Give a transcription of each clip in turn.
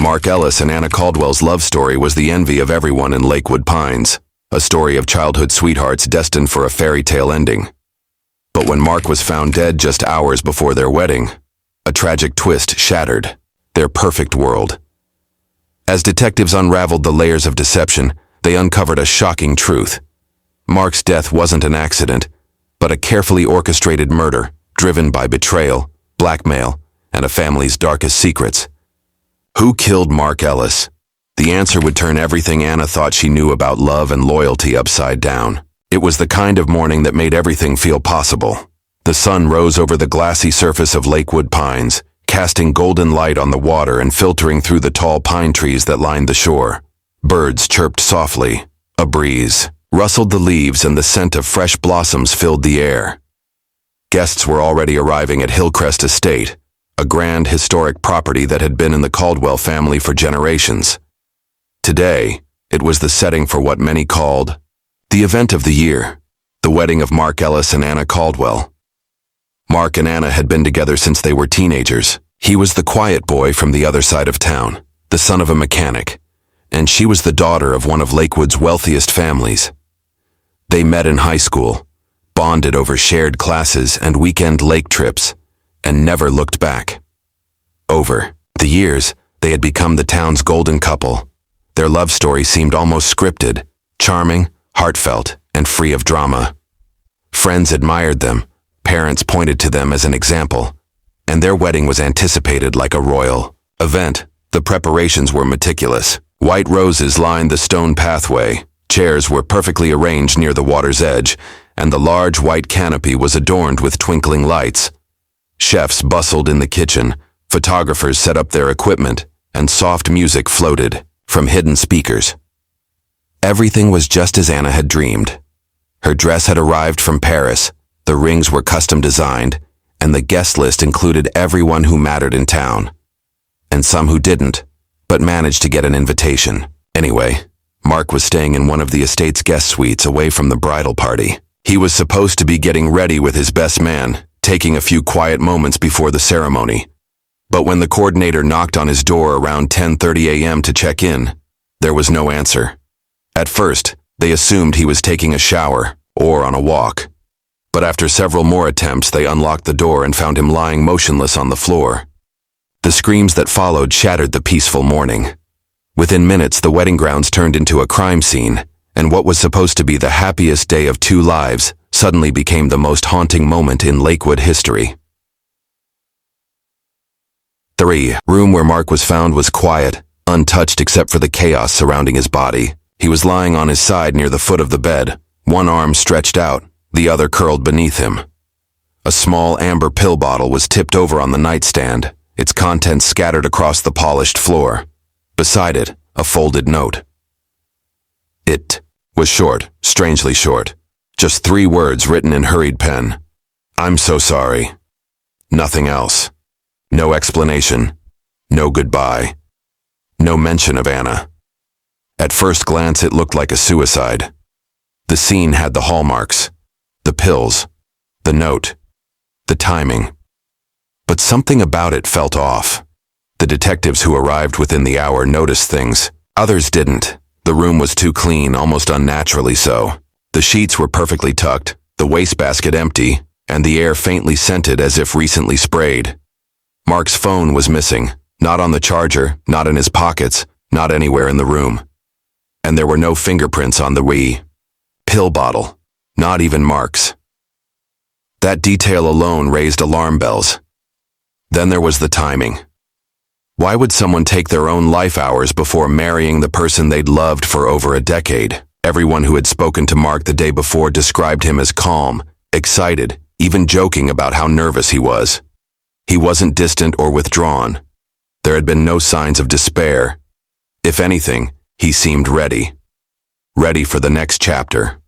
Mark Ellis and Anna Caldwell's love story was the envy of everyone in Lakewood Pines, a story of childhood sweethearts destined for a fairy tale ending. But when Mark was found dead just hours before their wedding, a tragic twist shattered their perfect world. As detectives unraveled the layers of deception, they uncovered a shocking truth. Mark's death wasn't an accident, but a carefully orchestrated murder driven by betrayal, blackmail, and a family's darkest secrets. Who killed Mark Ellis? The answer would turn everything Anna thought she knew about love and loyalty upside down. It was the kind of morning that made everything feel possible. The sun rose over the glassy surface of Lakewood Pines, casting golden light on the water and filtering through the tall pine trees that lined the shore. Birds chirped softly. A breeze rustled the leaves and the scent of fresh blossoms filled the air. Guests were already arriving at Hillcrest Estate, a grand historic property that had been in the Caldwell family for generations. Today, it was the setting for what many called the event of the year, the wedding of Mark Ellis and Anna Caldwell. Mark and Anna had been together since they were teenagers. He was the quiet boy from the other side of town, the son of a mechanic, and she was the daughter of one of Lakewood's wealthiest families. They met in high school, bonded over shared classes and weekend lake trips, and never looked back. Over the years, they had become the town's golden couple. Their love story seemed almost scripted, charming, heartfelt, and free of drama. Friends admired them, parents pointed to them as an example, and their wedding was anticipated like a royal event. The preparations were meticulous. White roses lined the stone pathway, chairs were perfectly arranged near the water's edge, and the large white canopy was adorned with twinkling lights. Chefs bustled in the kitchen, photographers set up their equipment, and soft music floated from hidden speakers. Everything was just as Anna had dreamed. Her dress had arrived from Paris, the rings were custom designed, and the guest list included everyone who mattered in town. And some who didn't, but managed to get an invitation. Anyway, Mark was staying in one of the estate's guest suites away from the bridal party. He was supposed to be getting ready with his best man, taking a few quiet moments before the ceremony. But when the coordinator knocked on his door around 10:30 a.m. to check in, there was no answer. At first, they assumed he was taking a shower or on a walk. But after several more attempts, they unlocked the door and found him lying motionless on the floor. The screams that followed shattered the peaceful morning. Within minutes, the wedding grounds turned into a crime scene, and what was supposed to be the happiest day of two lives suddenly became the most haunting moment in Lakewood history. The room where Mark was found was quiet, untouched except for the chaos surrounding his body. He was lying on his side near the foot of the bed, one arm stretched out, the other curled beneath him. A small amber pill bottle was tipped over on the nightstand, its contents scattered across the polished floor. Beside it, a folded note. It was short, strangely short. Just 3 words written in hurried pen. "I'm so sorry." Nothing else. No explanation. No goodbye. No mention of Anna. At first glance, it looked like a suicide. The scene had the hallmarks. The pills. The note. The timing. But something about it felt off. The detectives who arrived within the hour noticed things. Others didn't. The room was too clean, almost unnaturally so. The sheets were perfectly tucked, the wastebasket empty, and the air faintly scented as if recently sprayed. Mark's phone was missing, not on the charger, not in his pockets, not anywhere in the room. And there were no fingerprints on the pill bottle, not even Mark's. That detail alone raised alarm bells. Then there was the timing. Why would someone take their own life hours before marrying the person they'd loved for over a decade? Everyone who had spoken to Mark the day before described him as calm, excited, even joking about how nervous he was. He wasn't distant or withdrawn. There had been no signs of despair. If anything, he seemed ready. Ready for the next chapter.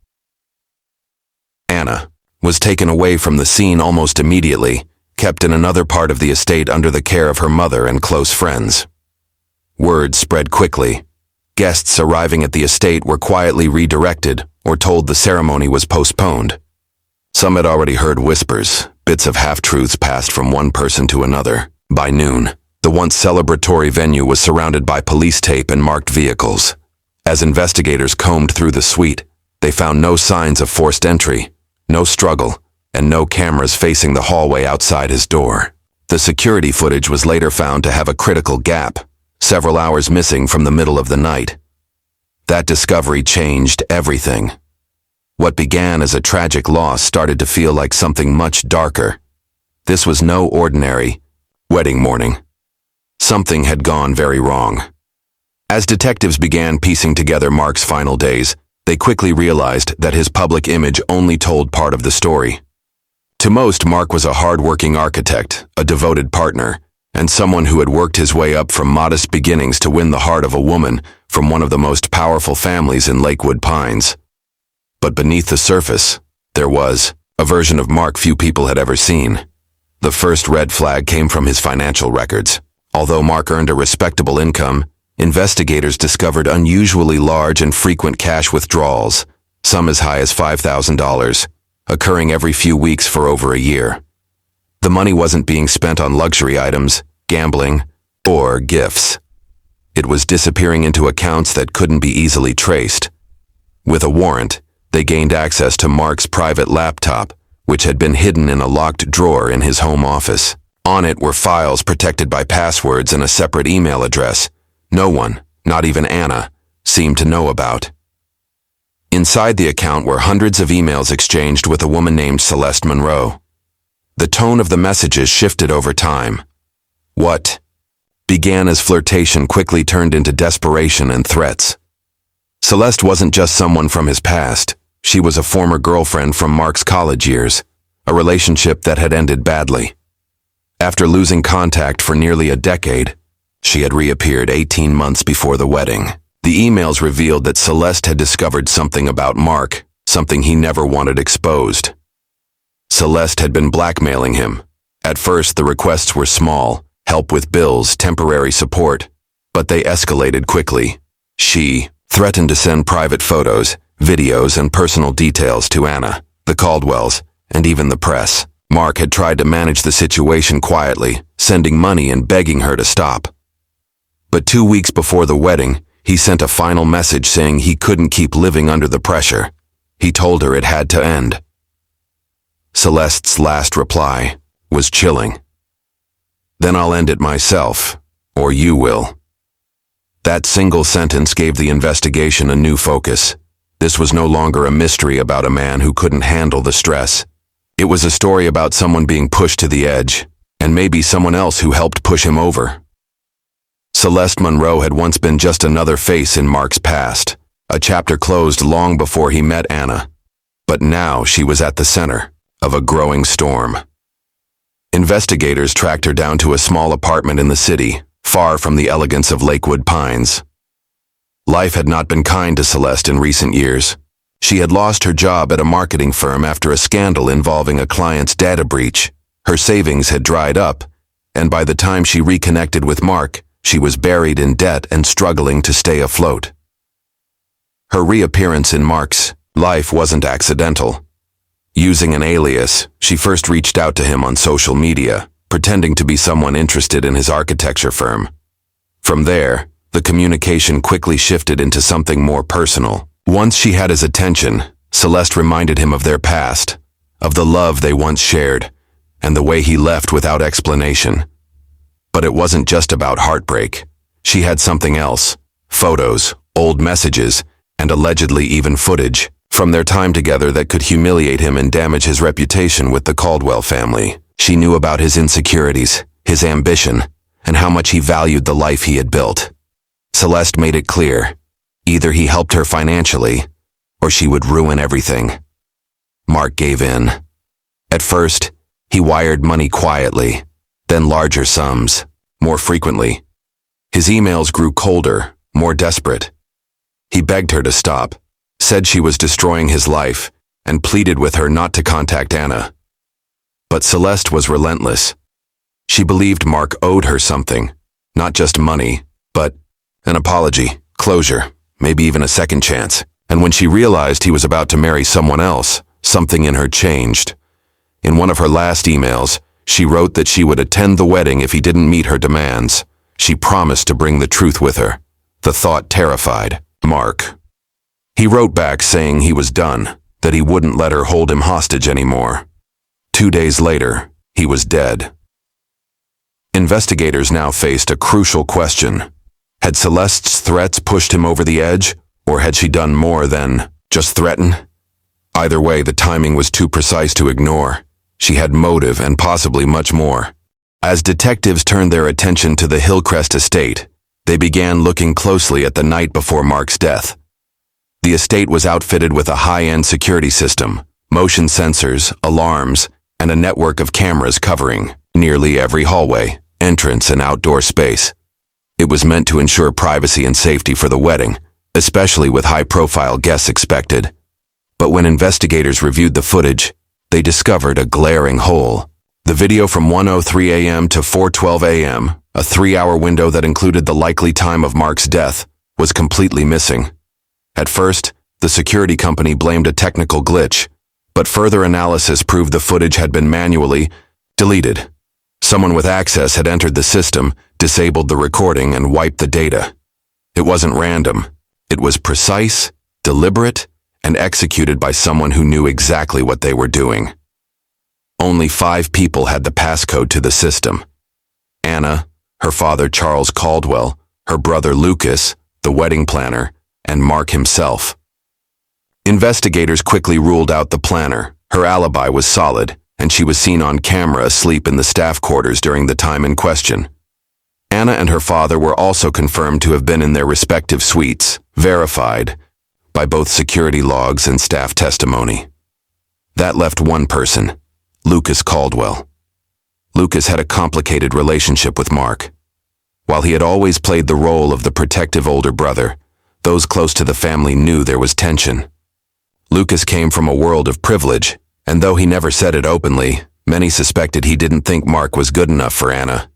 Anna was taken away from the scene almost immediately, kept in another part of the estate under the care of her mother and close friends. Word spread quickly. Guests arriving at the estate were quietly redirected or told the ceremony was postponed. Some had already heard whispers, bits of half-truths passed from one person to another. By noon, The once celebratory venue was surrounded by police tape and marked vehicles. As investigators combed through the suite, they found no signs of forced entry, no struggle, and no cameras facing the hallway outside his door. The security footage was later found to have a critical gap, several hours missing from the middle of the night. That discovery changed everything. What began as a tragic loss started to feel like something much darker. This was no ordinary wedding morning. Something had gone very wrong. As detectives began piecing together Mark's final days, they quickly realized that his public image only told part of the story. To most, Mark was a hard-working architect, a devoted partner, and someone who had worked his way up from modest beginnings to win the heart of a woman from one of the most powerful families in Lakewood Pines. But beneath the surface, there was a version of Mark few people had ever seen. The first red flag came from his financial records. Although Mark earned a respectable income, investigators discovered unusually large and frequent cash withdrawals, some as high as $5,000, occurring every few weeks for over a year. The money wasn't being spent on luxury items, gambling, or gifts. It was disappearing into accounts that couldn't be easily traced. With a warrant, they gained access to Mark's private laptop, which had been hidden in a locked drawer in his home office. On it were files protected by passwords and a separate email address no one, not even Anna, seemed to know about. Inside the account were hundreds of emails exchanged with a woman named Celeste Monroe. The tone of the messages shifted over time. What began as flirtation quickly turned into desperation and threats. Celeste wasn't just someone from his past. She was a former girlfriend from Mark's college years, a relationship that had ended badly. After losing contact for nearly a decade, she had reappeared 18 months before the wedding. The emails revealed that Celeste had discovered something about Mark, something he never wanted exposed. Celeste had been blackmailing him. At first, the requests were small, help with bills, temporary support, but they escalated quickly. She threatened to send private photos, videos, and personal details to Anna, the Caldwells, and even the press. Mark had tried to manage the situation quietly, sending money and begging her to stop. But 2 weeks before the wedding, he sent a final message saying he couldn't keep living under the pressure. He told her it had to end. Celeste's last reply was chilling. "Then I'll end it myself, or you will." That single sentence gave the investigation a new focus. This was no longer a mystery about a man who couldn't handle the stress. It was a story about someone being pushed to the edge, and maybe someone else who helped push him over. Celeste Monroe had once been just another face in Mark's past, a chapter closed long before he met Anna. But now she was at the center of a growing storm. Investigators tracked her down to a small apartment in the city, far from the elegance of Lakewood Pines. Life had not been kind to Celeste in recent years. She had lost her job at a marketing firm after a scandal involving a client's data breach. Her savings had dried up, and by the time she reconnected with Mark, she was buried in debt and struggling to stay afloat. Her reappearance in Mark's life wasn't accidental. Using an alias, she first reached out to him on social media, pretending to be someone interested in his architecture firm. From there, the communication quickly shifted into something more personal. Once she had his attention, Celeste reminded him of their past, of the love they once shared, and the way he left without explanation. But it wasn't just about heartbreak. She had something else: photos, old messages, and allegedly even footage from their time together that could humiliate him and damage his reputation with the Caldwell family. She knew about his insecurities, his ambition, and how much he valued the life he had built. Celeste made it clear: either he helped her financially, or she would ruin everything. Mark gave in. At first, he wired money quietly, then larger sums, more frequently. His emails grew colder, more desperate. He begged her to stop, said she was destroying his life, and pleaded with her not to contact Anna. But Celeste was relentless. She believed Mark owed her something, not just money, but an apology, closure, maybe even a second chance. And when she realized he was about to marry someone else, something in her changed. In one of her last emails, She wrote that she would attend the wedding if he didn't meet her demands. She promised to bring the truth with her. The thought terrified Mark. He wrote back saying he was done, that he wouldn't let her hold him hostage anymore. 2 days later, he was dead. Investigators now faced a crucial question. Had Celeste's threats pushed him over the edge, or had she done more than just threaten? Either way, the timing was too precise to ignore. She had motive and possibly much more. As detectives turned their attention to the Hillcrest estate, they began looking closely at the night before Mark's death. The estate was outfitted with a high-end security system, motion sensors, alarms, and a network of cameras covering nearly every hallway, entrance, and outdoor space. It was meant to ensure privacy and safety for the wedding, especially with high-profile guests expected. But when investigators reviewed the footage, they discovered a glaring hole. The video from 1:03 a.m. to 4:12 a.m., a 3-hour window that included the likely time of Mark's death, was completely missing. At first, the security company blamed a technical glitch, but further analysis proved the footage had been manually deleted. Someone with access had entered the system, disabled the recording, and wiped the data. It wasn't random. It was precise, deliberate, and executed by someone who knew exactly what they were doing. Only 5 people had the passcode to the system. Anna, her father Charles Caldwell, her brother Lucas, the wedding planner, and Mark himself. Investigators quickly ruled out the planner. Her alibi was solid, and she was seen on camera asleep in the staff quarters during the time in question. Anna and her father were also confirmed to have been in their respective suites, verified by both security logs and staff testimony. That left one person, Lucas Caldwell. Lucas had a complicated relationship with Mark. While he had always played the role of the protective older brother, those close to the family knew there was tension. Lucas came from a world of privilege, and though he never said it openly, many suspected he didn't think Mark was good enough for Anna.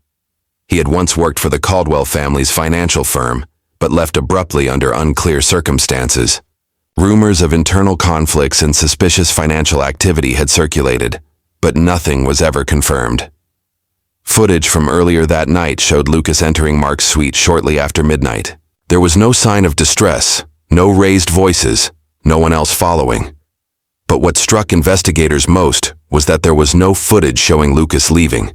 He had once worked for the Caldwell family's financial firm, but left abruptly under unclear circumstances. Rumors of internal conflicts and suspicious financial activity had circulated, but nothing was ever confirmed. Footage from earlier that night showed Lucas entering Mark's suite shortly after midnight. There was no sign of distress, no raised voices, no one else following. But what struck investigators most was that there was no footage showing Lucas leaving.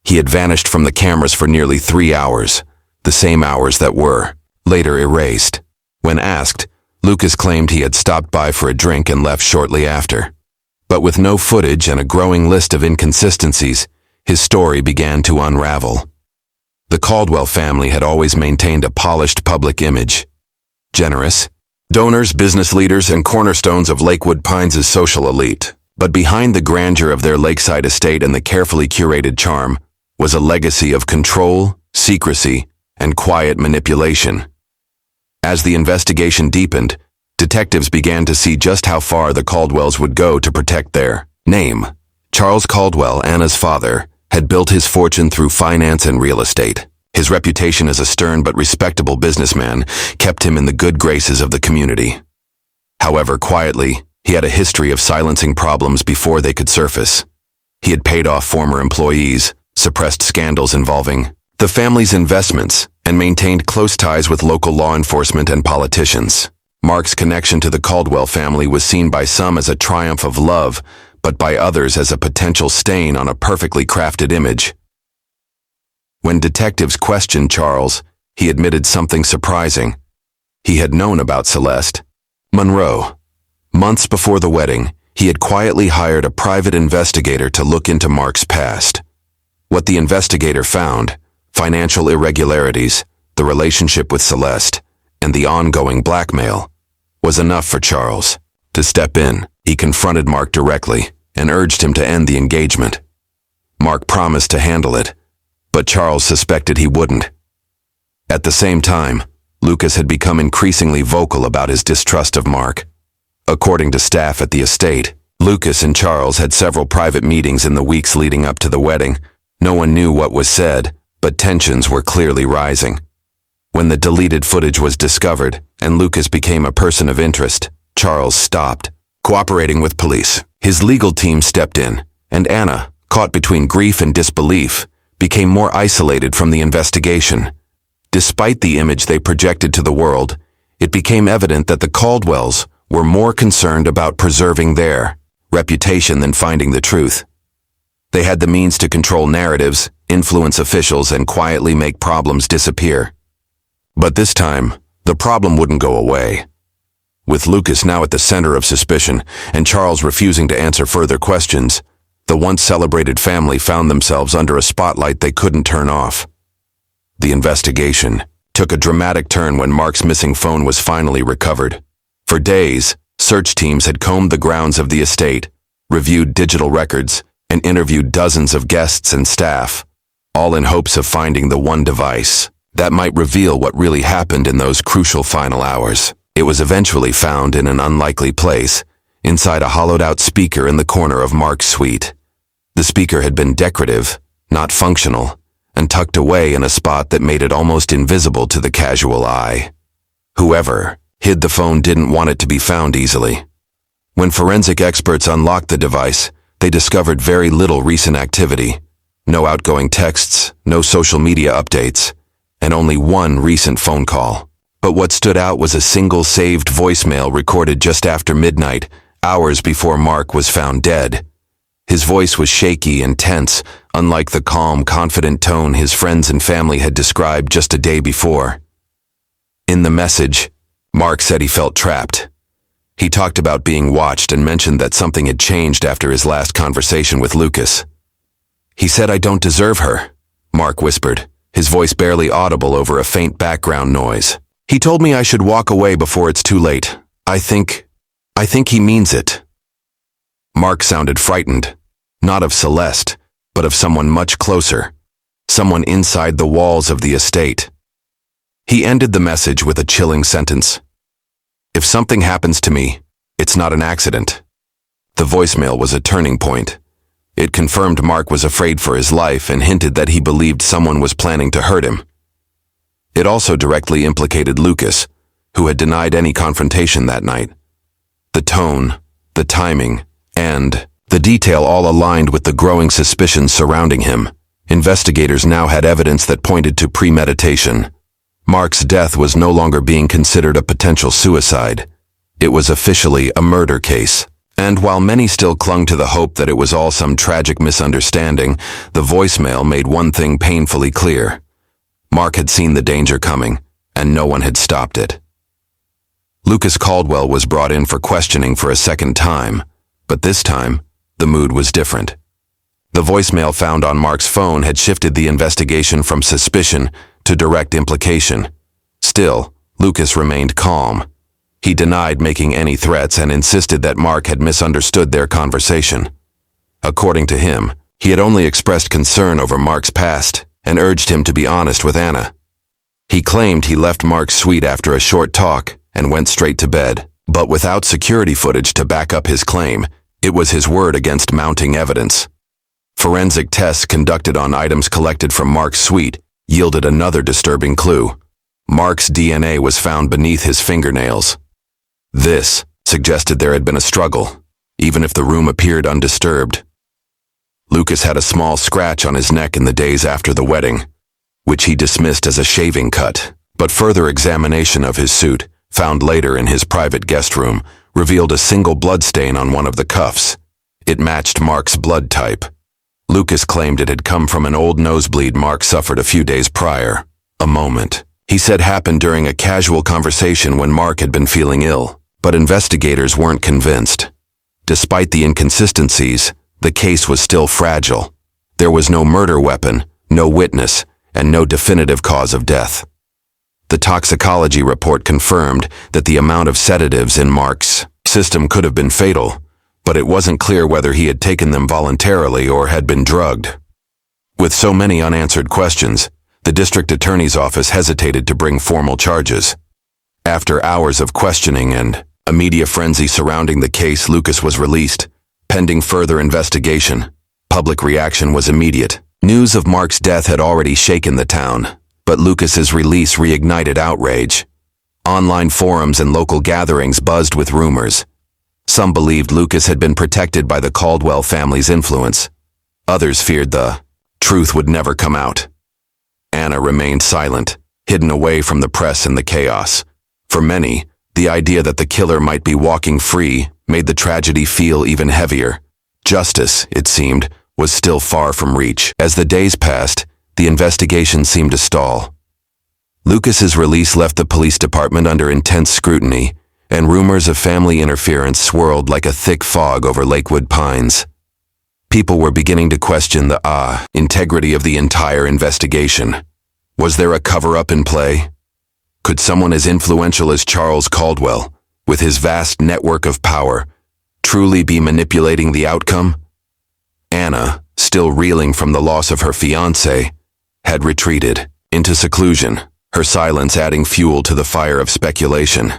He had vanished from the cameras for nearly 3 hours, the same hours that were later erased. When asked, Lucas claimed he had stopped by for a drink and left shortly after. But with no footage and a growing list of inconsistencies, his story began to unravel. The Caldwell family had always maintained a polished public image. Generous, donors, business leaders, and cornerstones of Lakewood Pines' social elite. But behind the grandeur of their lakeside estate and the carefully curated charm was a legacy of control, secrecy, and quiet manipulation. As the investigation deepened, detectives began to see just how far the Caldwells would go to protect their name. Charles Caldwell, Anna's father, had built his fortune through finance and real estate. His reputation as a stern but respectable businessman kept him in the good graces of the community. However, quietly, he had a history of silencing problems before they could surface. He had paid off former employees, suppressed scandals involving the family's investments, and maintained close ties with local law enforcement and politicians. Mark's connection to the Caldwell family was seen by some as a triumph of love, but by others as a potential stain on a perfectly crafted image. When detectives questioned Charles, he admitted something surprising. He had known about Celeste Monroe. Months before the wedding, he had quietly hired a private investigator to look into Mark's past. What the investigator found, financial irregularities, the relationship with Celeste, and the ongoing blackmail, was enough for Charles to step in. He confronted Mark directly and urged him to end the engagement. Mark promised to handle it, but Charles suspected he wouldn't. At the same time, Lucas had become increasingly vocal about his distrust of Mark. According to staff at the estate, Lucas and Charles had several private meetings in the weeks leading up to the wedding. No one knew what was said, but tensions were clearly rising. When the deleted footage was discovered and Lucas became a person of interest, Charles stopped cooperating with police. His legal team stepped in, and Anna, caught between grief and disbelief, became more isolated from the investigation. Despite the image they projected to the world, it became evident that the Caldwells were more concerned about preserving their reputation than finding the truth. They had the means to control narratives, influence officials, and quietly make problems disappear. But this time, the problem wouldn't go away. With Lucas now at the center of suspicion and Charles refusing to answer further questions, the once celebrated family found themselves under a spotlight they couldn't turn off. The investigation took a dramatic turn when Mark's missing phone was finally recovered. For days, search teams had combed the grounds of the estate, reviewed digital records, and interviewed dozens of guests and staff, all in hopes of finding the one device that might reveal what really happened in those crucial final hours. It was eventually found in an unlikely place, inside a hollowed-out speaker in the corner of Mark's suite. The speaker had been decorative, not functional, and tucked away in a spot that made it almost invisible to the casual eye. Whoever hid the phone didn't want it to be found easily. When forensic experts unlocked the device, they discovered very little recent activity. No outgoing texts, no social media updates, and only one recent phone call. But what stood out was a single saved voicemail recorded just after midnight, hours before Mark was found dead. His voice was shaky and tense, unlike the calm, confident tone his friends and family had described just a day before. In the message, Mark said he felt trapped. He talked about being watched and mentioned that something had changed after his last conversation with Lucas. "He said I don't deserve her," Mark whispered, his voice barely audible over a faint background noise. "He told me I should walk away before it's too late. I think he means it." Mark sounded frightened, not of Celeste, but of someone much closer, someone inside the walls of the estate. He ended the message with a chilling sentence. "If something happens to me, it's not an accident." The voicemail was a turning point. It confirmed Mark was afraid for his life and hinted that he believed someone was planning to hurt him. It also directly implicated Lucas, who had denied any confrontation that night. The tone, the timing, and the detail all aligned with the growing suspicions surrounding him. Investigators now had evidence that pointed to premeditation. Mark's death was no longer being considered a potential suicide. It was officially a murder case. And while many still clung to the hope that it was all some tragic misunderstanding, the voicemail made one thing painfully clear. Mark had seen the danger coming, and no one had stopped it. Lucas Caldwell was brought in for questioning for a second time, but this time, the mood was different. The voicemail found on Mark's phone had shifted the investigation from suspicion to direct implication. Still, Lucas remained calm. He denied making any threats and insisted that Mark had misunderstood their conversation. According to him, he had only expressed concern over Mark's past and urged him to be honest with Anna. He claimed he left Mark's suite after a short talk and went straight to bed, but without security footage to back up his claim, it was his word against mounting evidence. Forensic tests conducted on items collected from Mark's suite yielded another disturbing clue. Mark's DNA was found beneath his fingernails. This suggested there had been a struggle, even if the room appeared undisturbed. Lucas had a small scratch on his neck in the days after the wedding, which he dismissed as a shaving cut, but further examination of his suit, found later in his private guest room, revealed a single bloodstain on one of the cuffs. It matched Mark's blood type. Lucas claimed it had come from an old nosebleed Mark suffered a few days prior. A moment, he said, happened during a casual conversation when Mark had been feeling ill, but investigators weren't convinced. Despite the inconsistencies, the case was still fragile. There was no murder weapon, no witness, and no definitive cause of death. The toxicology report confirmed that the amount of sedatives in Mark's system could have been fatal, but it wasn't clear whether he had taken them voluntarily or had been drugged. With so many unanswered questions, the district attorney's office hesitated to bring formal charges. After hours of questioning and a media frenzy surrounding the case, Lucas was released. Pending further investigation, public reaction was immediate. News of Mark's death had already shaken the town, but Lucas's release reignited outrage. Online forums and local gatherings buzzed with rumors. Some believed Lucas had been protected by the Caldwell family's influence. Others feared the truth would never come out. Anna remained silent, hidden away from the press and the chaos. For many, the idea that the killer might be walking free made the tragedy feel even heavier. Justice, it seemed, was still far from reach. As the days passed, the investigation seemed to stall. Lucas's release left the police department under intense scrutiny, and rumors of family interference swirled like a thick fog over Lakewood Pines. People were beginning to question the integrity of the entire investigation. Was there a cover-up in play? Could someone as influential as Charles Caldwell, with his vast network of power, truly be manipulating the outcome? Anna, still reeling from the loss of her fiancé, had retreated into seclusion, her silence adding fuel to the fire of speculation.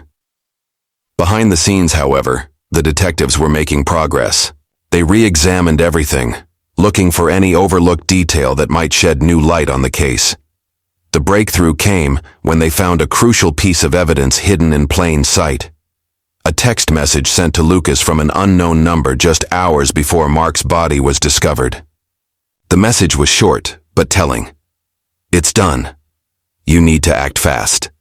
Behind the scenes, however, the detectives were making progress. They re-examined everything, looking for any overlooked detail that might shed new light on the case. The breakthrough came when they found a crucial piece of evidence hidden in plain sight. A text message sent to Lucas from an unknown number just hours before Mark's body was discovered. The message was short, but telling. "It's done. You need to act fast."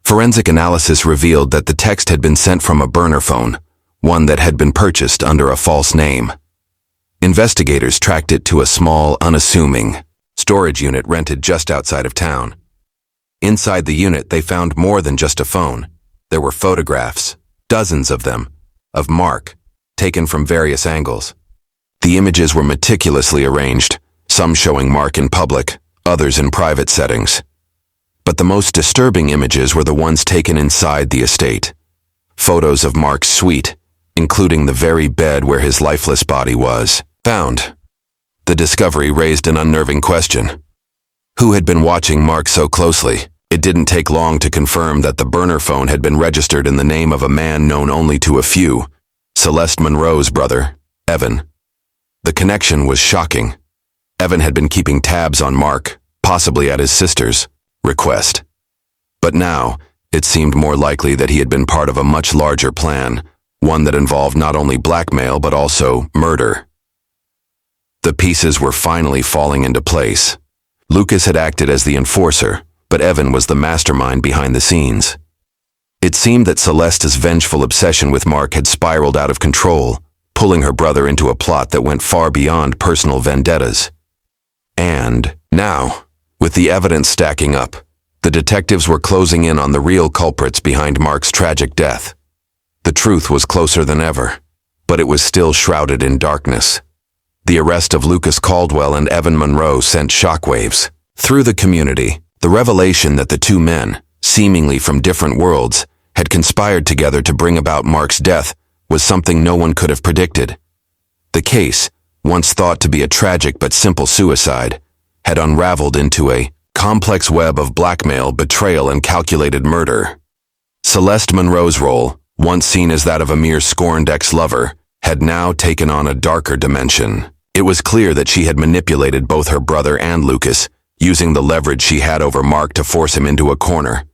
Forensic analysis revealed that the text had been sent from a burner phone, one that had been purchased under a false name. Investigators tracked it to a small, unassuming storage unit rented just outside of town. Inside the unit, they found more than just a phone. There were photographs, dozens of them, of Mark, taken from various angles. The images were meticulously arranged, some showing Mark in public, others in private settings. But the most disturbing images were the ones taken inside the estate. Photos of Mark's suite, including the very bed where his lifeless body was found. The discovery raised an unnerving question. Who had been watching Mark so closely? It didn't take long to confirm that the burner phone had been registered in the name of a man known only to a few, Celeste Monroe's brother, Evan. The connection was shocking. Evan had been keeping tabs on Mark, possibly at his sister's request. But now, it seemed more likely that he had been part of a much larger plan, one that involved not only blackmail but also murder. The pieces were finally falling into place. Lucas had acted as the enforcer, but Evan was the mastermind behind the scenes. It seemed that Celeste's vengeful obsession with Mark had spiraled out of control, pulling her brother into a plot that went far beyond personal vendettas. And now, with the evidence stacking up, the detectives were closing in on the real culprits behind Mark's tragic death. The truth was closer than ever, but it was still shrouded in darkness. The arrest of Lucas Caldwell and Evan Monroe sent shockwaves through the community. The revelation that the two men, seemingly from different worlds, had conspired together to bring about Mark's death was something no one could have predicted. The case, once thought to be a tragic but simple suicide, had unraveled into a complex web of blackmail, betrayal, and calculated murder. Celeste Monroe's role, once seen as that of a mere scorned ex-lover, had now taken on a darker dimension. It was clear that she had manipulated both her brother and Lucas, using the leverage she had over Mark to force him into a corner.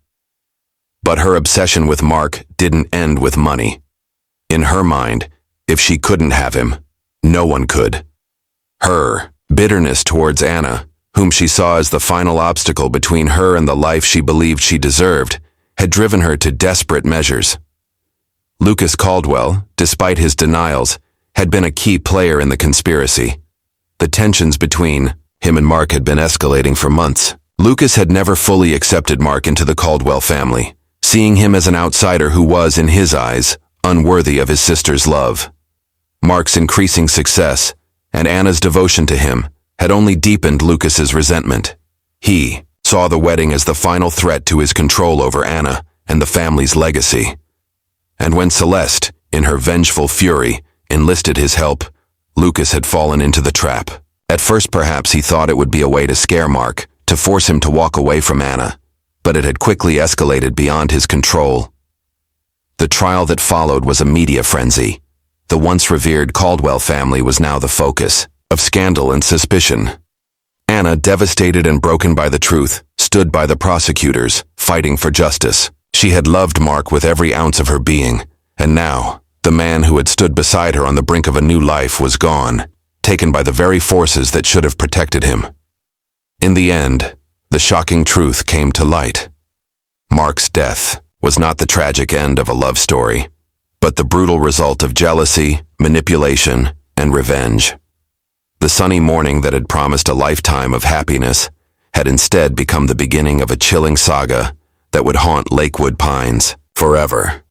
But her obsession with Mark didn't end with money. In her mind, if she couldn't have him, no one could. Her bitterness towards Anna, whom she saw as the final obstacle between her and the life she believed she deserved, had driven her to desperate measures. Lucas Caldwell, despite his denials, had been a key player in the conspiracy. The tensions between him and Mark had been escalating for months. Lucas had never fully accepted Mark into the Caldwell family, seeing him as an outsider who was, in his eyes, unworthy of his sister's love. Mark's increasing success, and Anna's devotion to him, had only deepened Lucas's resentment. He saw the wedding as the final threat to his control over Anna and the family's legacy. And when Celeste, in her vengeful fury, enlisted his help, Lucas had fallen into the trap. At first, perhaps he thought it would be a way to scare Mark, to force him to walk away from Anna, but it had quickly escalated beyond his control. The trial that followed was a media frenzy. The once revered Caldwell family was now the focus of scandal and suspicion. Anna, devastated and broken by the truth, stood by the prosecutors, fighting for justice. She had loved Mark with every ounce of her being, and now, the man who had stood beside her on the brink of a new life was gone, taken by the very forces that should have protected him. In the end, the shocking truth came to light. Mark's death was not the tragic end of a love story, but the brutal result of jealousy, manipulation, and revenge. The sunny morning that had promised a lifetime of happiness had instead become the beginning of a chilling saga that would haunt Lakewood Pines forever.